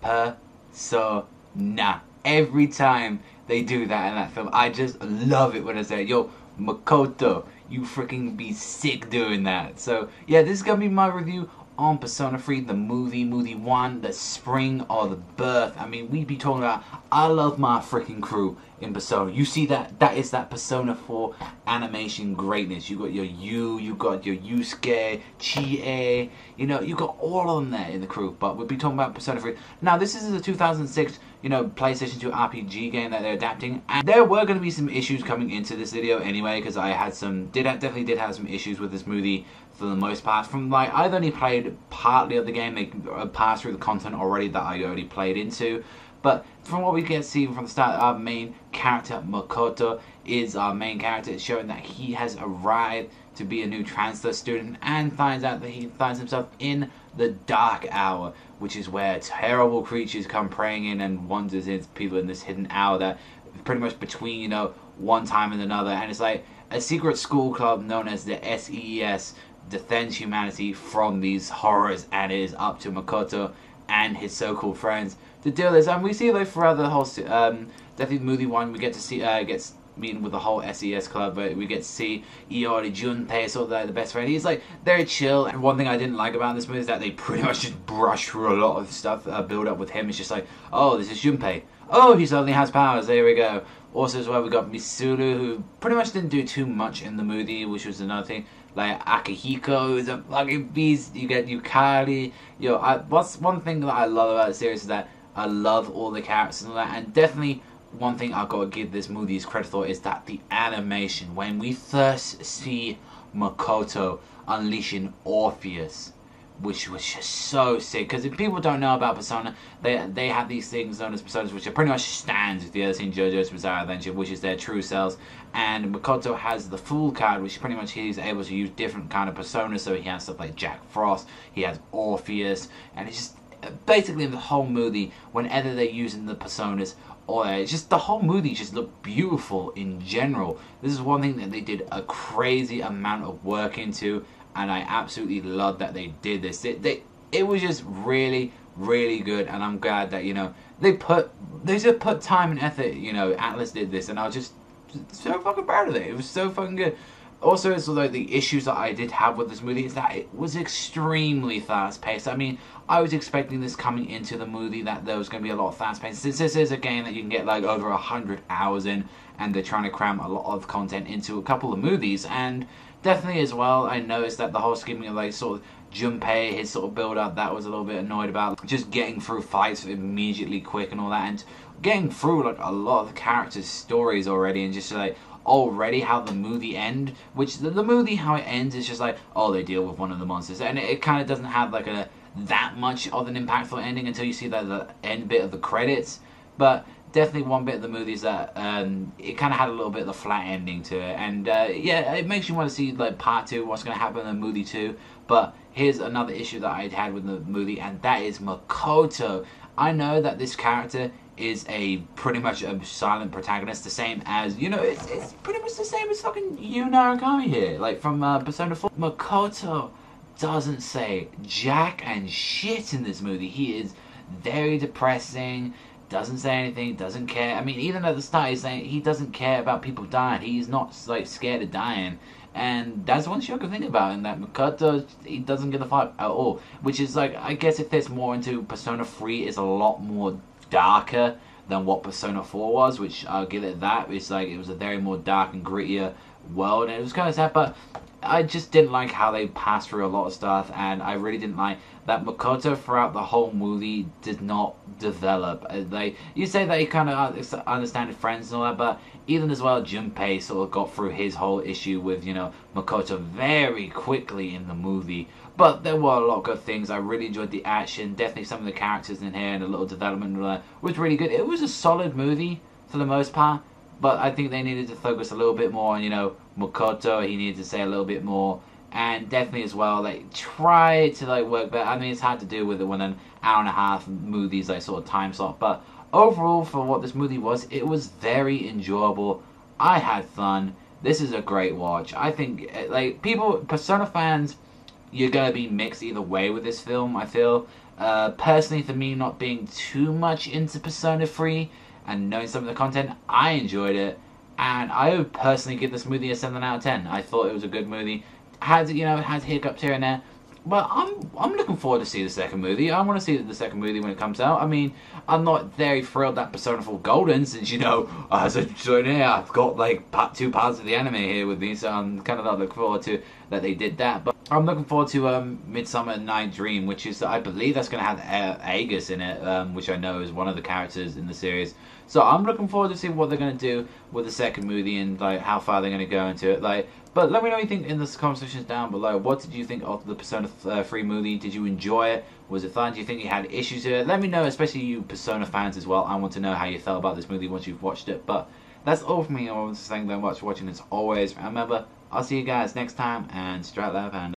Persona. Every time they do that in that film, I just love it when I say, yo, Makoto, you freaking be sick doing that. So yeah, this is gonna be my review on Persona 3, the movie 1, the spring or the birth. I mean, we be talking about, I love my freaking crew in Persona. You see that? That is that Persona 4 animation greatness. You got your you got your Yusuke, Chie, you know, you got all of them there in the crew. But we'll be talking about Persona 3. Now, this is a 2006, you know, PlayStation 2 RPG game that they're adapting. And there were going to be some issues coming into this video anyway, because I had some, definitely did have some issues with this movie for the most part. From like, I've only played partly of the game. They passed through the content already that I already played into. But from what we can see from the start, our main character, Makoto, is our main character. It's showing that he has arrived to be a new transfer student and finds out that he finds himself in the dark hour, which is where terrible creatures come preying in and wanders into people in this hidden hour that pretty much between, you know, one time and another. And it's like a secret school club known as the SES defends humanity from these horrors, and it is up to Makoto and his so-called friends to deal with this. And we see like throughout the whole definitely movie 1, we get to see gets meeting with the whole SES club, but we get to see Iori Junpei, sort of like the best friend. He's like very chill. And one thing I didn't like about this movie is that they pretty much just brush through a lot of stuff build up with him. It's just like, oh, this is Junpei, oh, he suddenly has powers, there we go. Also as well, we got Misuru, who pretty much didn't do too much in the movie, which was another thing. Like Akihiko is a fucking beast. You get Yukari. Yo, what's one thing that I love about the series is that I love all the characters and all that. And definitely one thing I've got to give this movie's credit for is that the animation. When we first see Makoto unleashing Orpheus, which was just so sick. Because if people don't know about Persona, they have these things known as Personas, which are pretty much stands if you've ever seen JoJo's Bizarre Adventure, which is their true selves. And Makoto has the Fool card, which pretty much he's able to use different kind of personas. So he has stuff like Jack Frost, he has Orpheus, and it's just basically in the whole movie, whenever they're using the personas, or it's just the whole movie just looked beautiful in general. This is one thing that they did a crazy amount of work into, and I absolutely love that they did this. It was just really, really good, and I'm glad that, you know, they just put time and effort. You know, Atlas did this, and I was just so fucking proud of it. It was so fucking good. Also, it's like the issues that I did have with this movie is that it was extremely fast-paced. I mean, I was expecting this coming into the movie that there was going to be a lot of fast-paced. Since this is a game that you can get like over 100 hours in, and they're trying to cram a lot of content into a couple of movies, and definitely as well, I noticed that the whole skimming of like sort of Junpei, his sort of build-up, that was a little bit annoyed about. Just getting through fights immediately quick and all that, and getting through like a lot of the characters' stories already, and just like already how the movie ends, which the movie how it ends is just like, oh, they deal with one of the monsters, and it kind of doesn't have like that much of an impactful ending until you see the end bit of the credits. But definitely one bit of the movie is that it kind of had a little bit of the flat ending to it, and yeah, it makes you want to see like part 2, what's going to happen in the movie 2. But here's another issue that I had with the movie, and that is Makoto. I know that this character is pretty much a silent protagonist, the same as, you know, it's pretty much the same as fucking Yu Narukami here, like from Persona 4. Makoto doesn't say jack and shit in this movie. He is very depressing, doesn't say anything, doesn't care. I mean, even at the start he's saying he doesn't care about people dying. He's not like scared of dying. And that's one shocking thing about him, that Makoto, he doesn't give a fuck at all. Which is like, I guess it fits more into Persona 3 is a lot more darker than what Persona 4 was, which I'll give it that. It's like, it was a very more dark and grittier world, and it was kind of sad, but I just didn't like how they passed through a lot of stuff, and I really didn't like that Makoto throughout the whole movie did not develop. Like, you say that he kind of understood friends and all that, but even as well, Junpei sort of got through his whole issue with, you know, Makoto very quickly in the movie. But there were a lot of good things. I really enjoyed the action. Definitely some of the characters in here and a little development was really good. It was a solid movie for the most part, but I think they needed to focus a little bit more on, you know, Makoto. He needed to say a little bit more, and definitely as well, like, try to like work better. I mean, it's hard to do with it when an hour and a half movie's like sort of time slot, but overall, for what this movie was, it was very enjoyable. I had fun. This is a great watch. I think, like, people, Persona fans, you're gonna be mixed either way with this film, I feel. Personally, for me, not being too much into Persona 3 and knowing some of the content, I enjoyed it. And I would personally give this movie a 7 out of 10. I thought it was a good movie. It had hiccups here and there. But I'm looking forward to see the second movie. I want to see the second movie when it comes out. I mean, I'm not very thrilled that Persona 4 Golden, since, as I joined here, I've got like two parts of the anime here with me, so I'm kind of not looking forward to that they did that. But I'm looking forward to Midsummer Night Dream, which is, I believe that's going to have Aegis in it, which I know is one of the characters in the series. So I'm looking forward to see what they're going to do with the second movie and like how far they're going to go into it. But let me know what you think in the conversations down below. What did you think of the Persona 3 movie? Did you enjoy it? Was it fun? Do you think you had issues with it? Let me know, especially you Persona fans as well. I want to know how you felt about this movie once you've watched it. But that's all from me. I want to thank you very much for watching as always. Remember, I'll see you guys next time, and Strat Lab and